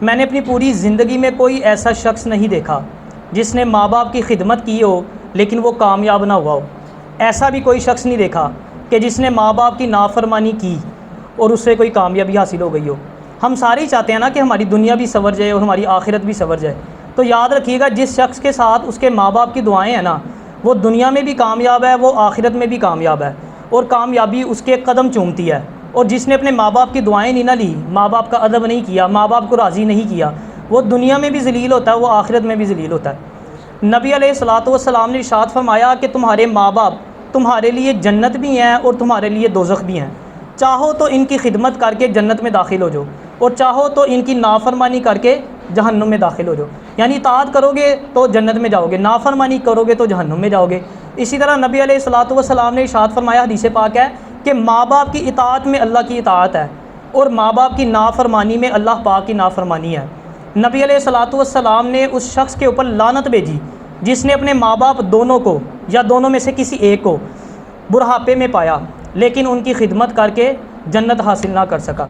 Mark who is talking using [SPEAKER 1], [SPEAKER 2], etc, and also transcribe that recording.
[SPEAKER 1] میں نے اپنی پوری زندگی میں کوئی ایسا شخص نہیں دیکھا جس نے ماں باپ کی خدمت کی ہو لیکن وہ کامیاب نہ ہوا ہو۔ ایسا بھی کوئی شخص نہیں دیکھا کہ جس نے ماں باپ کی نافرمانی کی اور اس سے کوئی کامیابی حاصل ہو گئی ہو۔ ہم سارے ہی چاہتے ہیں نا کہ ہماری دنیا بھی سنور جائے اور ہماری آخرت بھی سنور جائے۔ تو یاد رکھیے گا، جس شخص کے ساتھ اس کے ماں باپ کی دعائیں ہیں نا، وہ دنیا میں بھی کامیاب ہے، وہ آخرت میں بھی کامیاب ہے، اور کامیابی اس کے قدم چومتی ہے۔ اور جس نے اپنے ماں باپ کی دعائیں نہیں نہ لی، ماں باپ کا ادب نہیں کیا، ماں باپ کو راضی نہیں کیا، وہ دنیا میں بھی ذلیل ہوتا ہے، وہ آخرت میں بھی ذلیل ہوتا ہے۔ نبی علیہ الصلوۃ والسلام نے ارشاد فرمایا کہ تمہارے ماں باپ تمہارے لیے جنت بھی ہیں اور تمہارے لیے دوزخ بھی ہیں۔ چاہو تو ان کی خدمت کر کے جنت میں داخل ہو جاؤ، اور چاہو تو ان کی نافرمانی کر کے جہنم میں داخل ہو جاؤ۔ یعنی اطاعت کرو گے تو جنت میں جاؤ گے، نافرمانی کرو گے تو جہنم میں جاؤ گے۔ اسی طرح نبی علیہ الصلوۃ والسلام نے ارشاد فرمایا، حدیث پاک ہے کہ ماں باپ کی اطاعت میں اللہ کی اطاعت ہے، اور ماں باپ کی نافرمانی میں اللہ پاک کی نافرمانی ہے۔ نبی علیہ الصلوۃ والسلام نے اس شخص کے اوپر لعنت بھیجی جس نے اپنے ماں باپ دونوں کو یا دونوں میں سے کسی ایک کو بڑھاپے میں پایا لیکن ان کی خدمت کر کے جنت حاصل نہ کر سکا۔